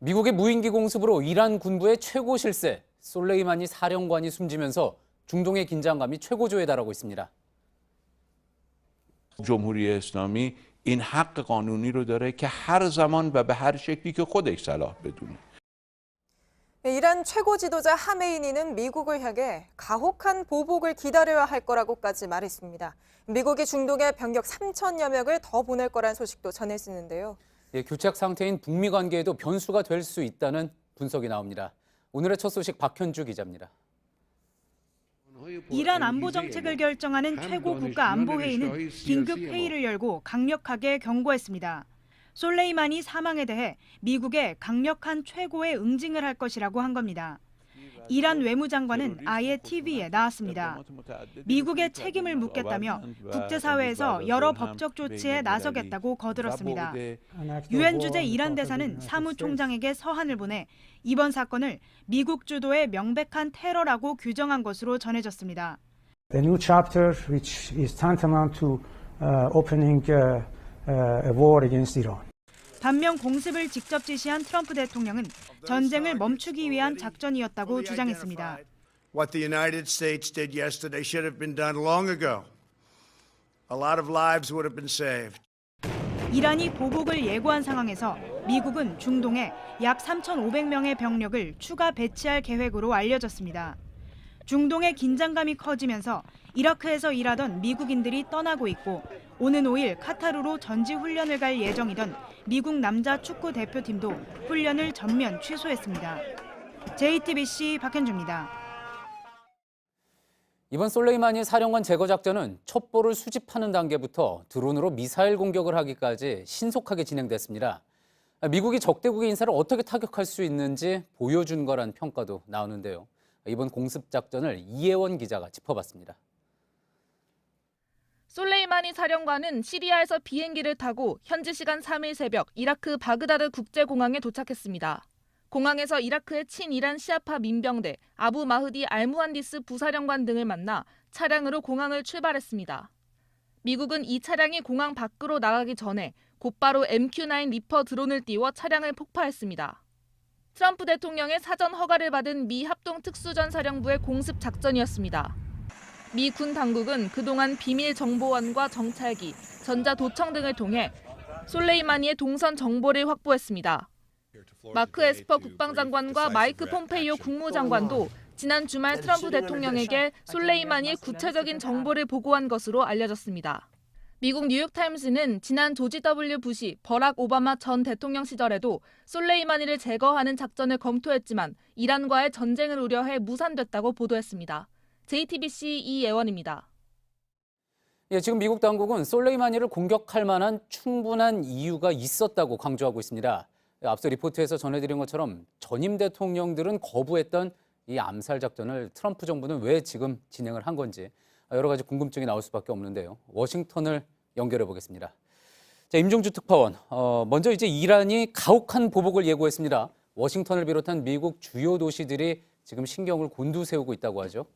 미국의 무인기 공습으로 이란 군부의 최고 실세 솔레이마니 사령관이 숨지면서 중동의 긴장감이 최고조에 달하고 있습니다. جمهوری اسلامی این حق قانونی رو داره که هر زمان و به هر شکلی که خودش صلاح بدونه. 이란 최고 지도자 하메이니는 미국을 향해 가혹한 보복을 기다려야 할 거라고까지 말했습니다. 미국이 중동에 병력 3천여 명을 더 보낼 거란 소식도 전해지는데요. 교착 상태인 북미 관계에도 변수가 될 수 있다는 분석이 나옵니다. 오늘의 첫 소식 박현주 기자입니다. 이란 안보 정책을 결정하는 최고 국가안보회의는 긴급 회의를 열고 강력하게 경고했습니다. 솔레이마니 사망에 대해 미국의 강력한 최고의 응징을 할 것이라고 한 겁니다. 이란 외무장관은 아예 TV에 나왔습니다. 미국의 책임을 묻겠다며 국제사회에서 여러 법적 조치에 나서겠다고 거들었습니다. 유엔 주재 이란 대사는 사무총장에게 서한을 보내 이번 사건을 미국 주도의 명백한 테러라고 규정한 것으로 전해졌습니다. The new chapter, which is tantamount to opening a war against Iran. 반면 공습을 직접 지시한 트럼프 대통령은 전쟁을 멈추기 위한 작전이었다고 주장했습니다. What the United States did yesterday should have been done long ago. A lot of lives would have been saved. 이란이 보복을 예고한 상황에서 미국은 중동에 약 3,500명의 병력을 추가 배치할 계획으로 알려졌습니다. 중동의 긴장감이 커지면서 이라크에서 일하던 미국인들이 떠나고 있고 오는 5일 카타르로 전지 훈련을 갈 예정이던 미국 남자 축구 대표팀도 훈련을 전면 취소했습니다. JTBC 박현주입니다. 이번 솔레이마니 사령관 제거 작전은 첩보를 수집하는 단계부터 드론으로 미사일 공격을 하기까지 신속하게 진행됐습니다. 미국이 적대국의 인사를 어떻게 타격할 수 있는지 보여준 거란 평가도 나오는데요. 이번 공습 작전을 이혜원 기자가 짚어봤습니다. 솔레이마니 사령관은 시리아에서 비행기를 타고 현지 시간 3일 새벽 이라크 바그다드 국제공항에 도착했습니다. 공항에서 이라크의 친이란 시아파 민병대 아부 마흐디 알무한디스 부사령관 등을 만나 차량으로 공항을 출발했습니다. 미국은 이 차량이 공항 밖으로 나가기 전에 곧바로 MQ-9 리퍼 드론을 띄워 차량을 폭파했습니다. 트럼프 대통령의 사전 허가를 받은 미 합동특수전사령부의 공습 작전이었습니다. 미 군 당국은 그동안 비밀 정보원과 정찰기, 전자도청 등을 통해 솔레이마니의 동선 정보를 확보했습니다. 마크 에스퍼 국방장관과 마이크 폼페이오 국무장관도 지난 주말 트럼프 대통령에게 솔레이마니의 구체적인 정보를 보고한 것으로 알려졌습니다. 미국 뉴욕타임스는 지난 조지 W. 부시, 버락 오바마 전 대통령 시절에도 솔레이마니를 제거하는 작전을 검토했지만 이란과의 전쟁을 우려해 무산됐다고 보도했습니다. JTBC 이예원입니다. 지금 미국 당국은 솔레이마니를 공격할 만한 충분한 이유가 있었다고 강조하고 있습니다. 앞서 리포트에서 전해드린 것처럼 전임 대통령들은 거부했던 이 암살 작전을 트럼프 정부는 왜 지금 진행을 한 건지 여러 가지 궁금증이 나올 수밖에 없는데요. 워싱턴을 연결해 보겠습니다. 자, 임종주 특파원, 먼저 이제 이란이 가혹한 보복을 예고했습니다. 워싱턴을 비롯한 미국 주요 도시들이 지금 신경을 곤두세우고 있다고 하죠.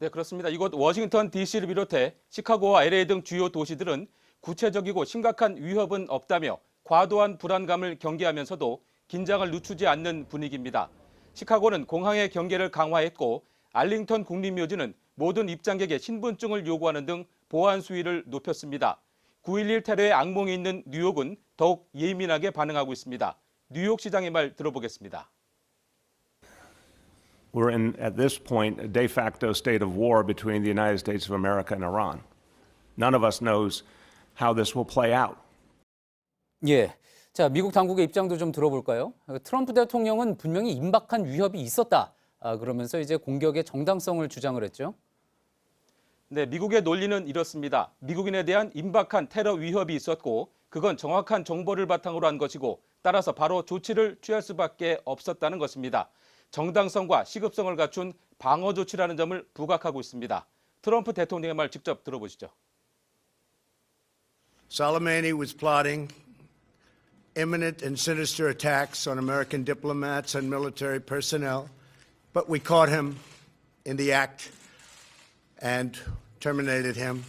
네, 그렇습니다. 이곳 워싱턴 DC를 비롯해 시카고와 LA 등 주요 도시들은 구체적이고 심각한 위협은 없다며 과도한 불안감을 경계하면서도 긴장을 늦추지 않는 분위기입니다. 시카고는 공항의 경계를 강화했고 알링턴 국립묘지는 모든 입장객의 신분증을 요구하는 등 보안 수위를 높였습니다. 9.11 테러의 악몽이 있는 뉴욕은 더욱 예민하게 반응하고 있습니다. 뉴욕시장의 말 들어보겠습니다. We're in, at this point, a de facto state of war between the United States of America and Iran. None of us knows how this will play out. 예. 자, 미국 당국의 입장도 좀 들어볼까요? 트럼프 대통령은 분명히 임박한 위협이 있었다. 그러면서 이제 공격의 정당성을 주장을 했죠. 네, 미국의 논리는 이렇습니다. 미국인에 대한 임박한 테러 위협이 있었고 그건 정확한 정보를 바탕으로 한 것이고 따라서 바로 조치를 취할 수밖에 없었다는 것입니다. 정당성과 시급성을 갖춘 방어 조치라는 점을 부각하고 있습니다. 트럼프 대통령의 말 직접 들어보시죠. Soleimani was plotting imminent and sinister attacks on American diplomats and military personnel, but we caught him in the act and terminated him.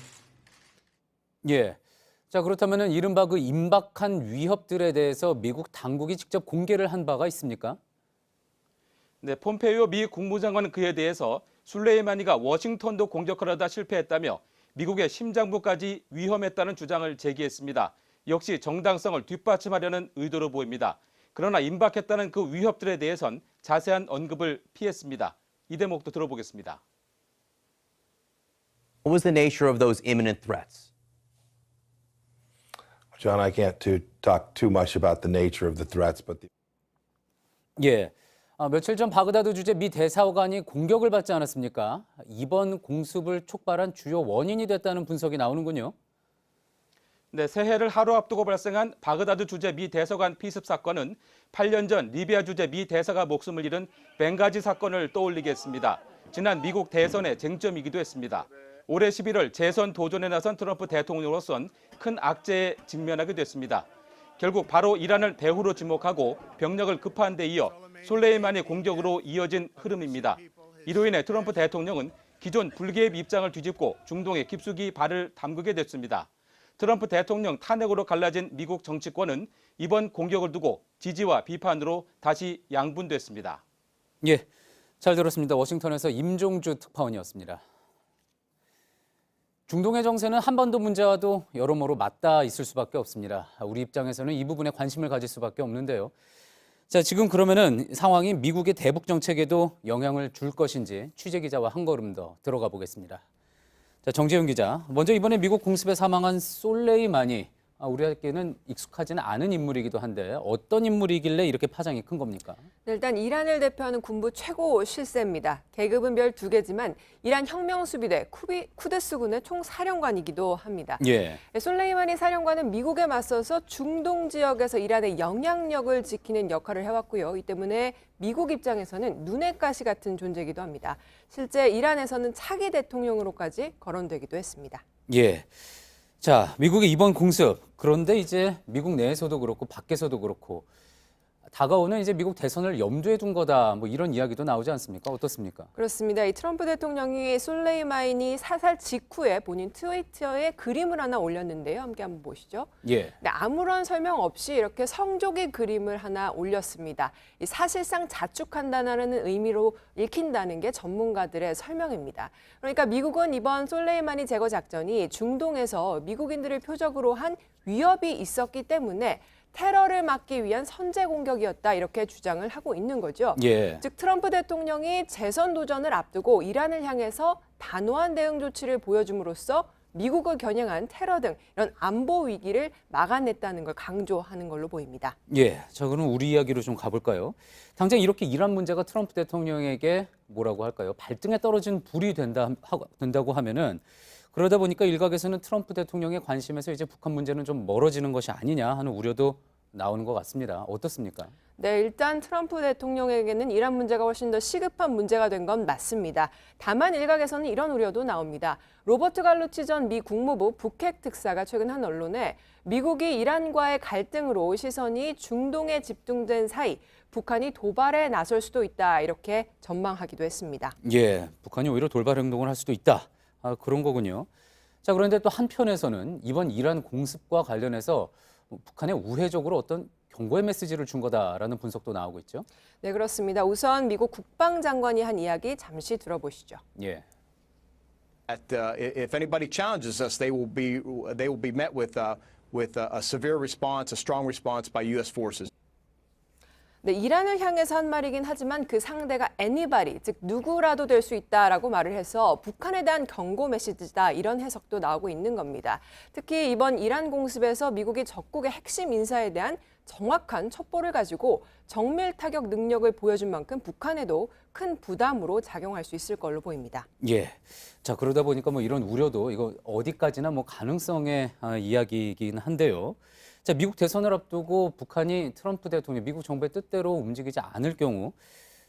예. 자, 그렇다면은 이른바 그 임박한 위협들에 대해서 미국 당국이 직접 공개를 한 바가 있습니까? 네, 폼페이오 미 국무장관은 그에 대해서 술레이마니가 워싱턴도 공격하려다 실패했다며 미국의 심장부까지 위험했다는 주장을 제기했습니다. 역시 정당성을 뒷받침하려는 의도로 보입니다. 그러나 임박했다는 그 위협들에 대해선 자세한 언급을 피했습니다. 이 대목도 들어보겠습니다. What was the nature of those imminent threats? John, I can't talk too much about the nature of the threats, but 예. 며칠 전 바그다드 주재 미 대사관이 공격을 받지 않았습니까? 이번 공습을 촉발한 주요 원인이 됐다는 분석이 나오는군요. 네, 새해를 하루 앞두고 발생한 바그다드 주재 미 대사관 피습 사건은 8년 전 리비아 주재 미 대사가 목숨을 잃은 벵가지 사건을 떠올리게 했습니다. 지난 미국 대선의 쟁점이기도 했습니다. 올해 11월 재선 도전에 나선 트럼프 대통령으로선 큰 악재에 직면하게 됐습니다. 결국 바로 이란을 배후로 지목하고 병력을 급파한 데 이어 솔레이마니 공격으로 이어진 흐름입니다. 이로 인해 트럼프 대통령은 기존 불개입 입장을 뒤집고 중동에 깊숙이 발을 담그게 됐습니다. 트럼프 대통령 탄핵으로 갈라진 미국 정치권은 이번 공격을 두고 지지와 비판으로 다시 양분됐습니다. 예, 잘 들었습니다. 워싱턴에서 임종주 특파원이었습니다. 중동의 정세는 한반도 문제와도 여러모로 맞닿아 있을 수밖에 없습니다. 우리 입장에서는 이 부분에 관심을 가질 수밖에 없는데요. 자, 지금 그러면은 상황이 미국의 대북 정책에도 영향을 줄 것인지 취재 기자와 한 걸음 더 들어가 보겠습니다. 자, 정재훈 기자, 먼저 이번에 미국 공습에 사망한 솔레이마니, 우리에게는 익숙하지는 않은 인물이기도 한데 어떤 인물이길래 이렇게 파장이 큰 겁니까? 네, 일단 이란을 대표하는 군부 최고 실세입니다. 계급은 별 2개지만 이란 혁명수비대 쿠드스군의 총사령관이기도 합니다. 예. 솔레이마니 사령관은 미국에 맞서서 중동 지역에서 이란의 영향력을 지키는 역할을 해왔고요. 이 때문에 미국 입장에서는 눈의 가시 같은 존재이기도 합니다. 실제 이란에서는 차기 대통령으로까지 거론되기도 했습니다. 예. 자, 미국의 이번 공습. 그런데 이제 미국 내에서도 그렇고 밖에서도 그렇고 다가오는 이제 미국 대선을 염두에 둔 거다. 뭐 이런 이야기도 나오지 않습니까? 어떻습니까? 그렇습니다. 이 트럼프 대통령이 솔레이마니 사살 직후에 본인 트위터에 그림을 하나 올렸는데요. 함께 한번 보시죠. 예. 네, 아무런 설명 없이 이렇게 성조기 그림을 하나 올렸습니다. 이 사실상 자축한다는 의미로 읽힌다는 게 전문가들의 설명입니다. 그러니까 미국은 이번 솔레이마니 제거 작전이 중동에서 미국인들을 표적으로 한 위협이 있었기 때문에 테러를 막기 위한 선제 공격이었다 이렇게 주장을 하고 있는 거죠. 예. 즉 트럼프 대통령이 재선 도전을 앞두고 이란을 향해서 단호한 대응 조치를 보여줌으로써 미국을 겨냥한 테러 등 이런 안보 위기를 막아냈다는 걸 강조하는 걸로 보입니다. 예. 자, 그럼 우리 이야기로 좀 가볼까요? 당장 이렇게 이란 문제가 트럼프 대통령에게 뭐라고 할까요? 발등에 떨어진 불이 된다고 하면은 그러다 보니까 일각에서는 트럼프 대통령의 관심에서 이제 북한 문제는 좀 멀어지는 것이 아니냐 하는 우려도 나오는 것 같습니다. 어떻습니까? 네, 일단 트럼프 대통령에게는 이란 문제가 훨씬 더 시급한 문제가 된 건 맞습니다. 다만 일각에서는 이런 우려도 나옵니다. 로버트 갈루치 전 미 국무부 북핵 특사가 최근 한 언론에 미국이 이란과의 갈등으로 시선이 중동에 집중된 사이 북한이 도발에 나설 수도 있다 이렇게 전망하기도 했습니다. 예, 북한이 오히려 돌발 행동을 할 수도 있다. 그런 거군요. 자, 그런데 또 한편에서는 이번 이란 공습과 관련해서 북한에 우회적으로 어떤 경고의 메시지를 준 거다라는 분석도 나오고 있죠. 네, 그렇습니다. 우선 미국 국방장관이 한 이야기 잠시 들어보시죠. 예. If anybody challenges us, they will be met with a severe response, a strong response by U.S. forces. 네, 이란을 향해서 한 말이긴 하지만 그 상대가 anybody, 즉 누구라도 될 수 있다라고 말을 해서 북한에 대한 경고 메시지다 이런 해석도 나오고 있는 겁니다. 특히 이번 이란 공습에서 미국이 적국의 핵심 인사에 대한 정확한 첩보를 가지고 정밀 타격 능력을 보여준 만큼 북한에도 큰 부담으로 작용할 수 있을 걸로 보입니다. 예. 자, 그러다 보니까 뭐 이런 우려도 이거 어디까지나 뭐 가능성의 이야기이긴 한데요. 자, 미국 대선을 앞두고 북한이 트럼프 대통령, 미국 정부의 뜻대로 움직이지 않을 경우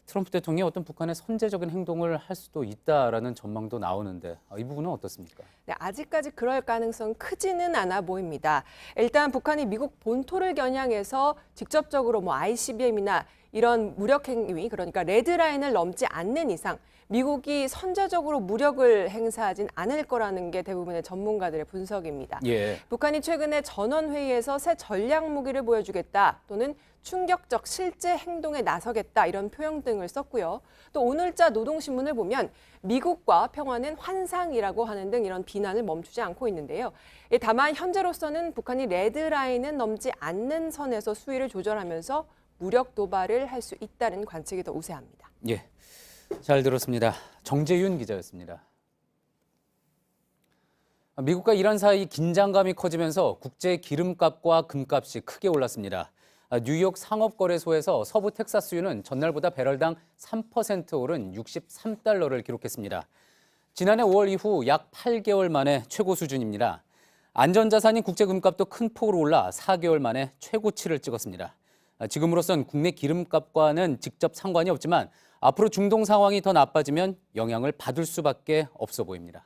트럼프 대통령이 어떤 북한의 선제적인 행동을 할 수도 있다라는 전망도 나오는데 이 부분은 어떻습니까? 네, 아직까지 그럴 가능성 크지는 않아 보입니다. 일단 북한이 미국 본토를 겨냥해서 직접적으로 ICBM이나 이런 무력 행위, 그러니까 레드라인을 넘지 않는 이상 미국이 선제적으로 무력을 행사하진 않을 거라는 게 대부분의 전문가들의 분석입니다. 예. 북한이 최근에 전원회의에서 새 전략 무기를 보여주겠다 또는 충격적 실제 행동에 나서겠다 이런 표현 등을 썼고요. 또 오늘자 노동신문을 보면 미국과 평화는 환상이라고 하는 등 이런 비난을 멈추지 않고 있는데요. 다만 현재로서는 북한이 레드라인은 넘지 않는 선에서 수위를 조절하면서 무력 도발을 할 수 있다는 관측이 더 우세합니다. 예, 잘 들었습니다. 정재윤 기자였습니다. 미국과 이란 사이 긴장감이 커지면서 국제 기름값과 금값이 크게 올랐습니다. 뉴욕 상업거래소에서 서부 텍사스유는 전날보다 배럴당 3% 오른 63달러를 기록했습니다. 지난해 5월 이후 약 8개월 만에 최고 수준입니다. 안전자산인 국제금값도 큰 폭으로 올라 4개월 만에 최고치를 찍었습니다. 지금으로선 국내 기름값과는 직접 상관이 없지만 앞으로 중동 상황이 더 나빠지면 영향을 받을 수밖에 없어 보입니다.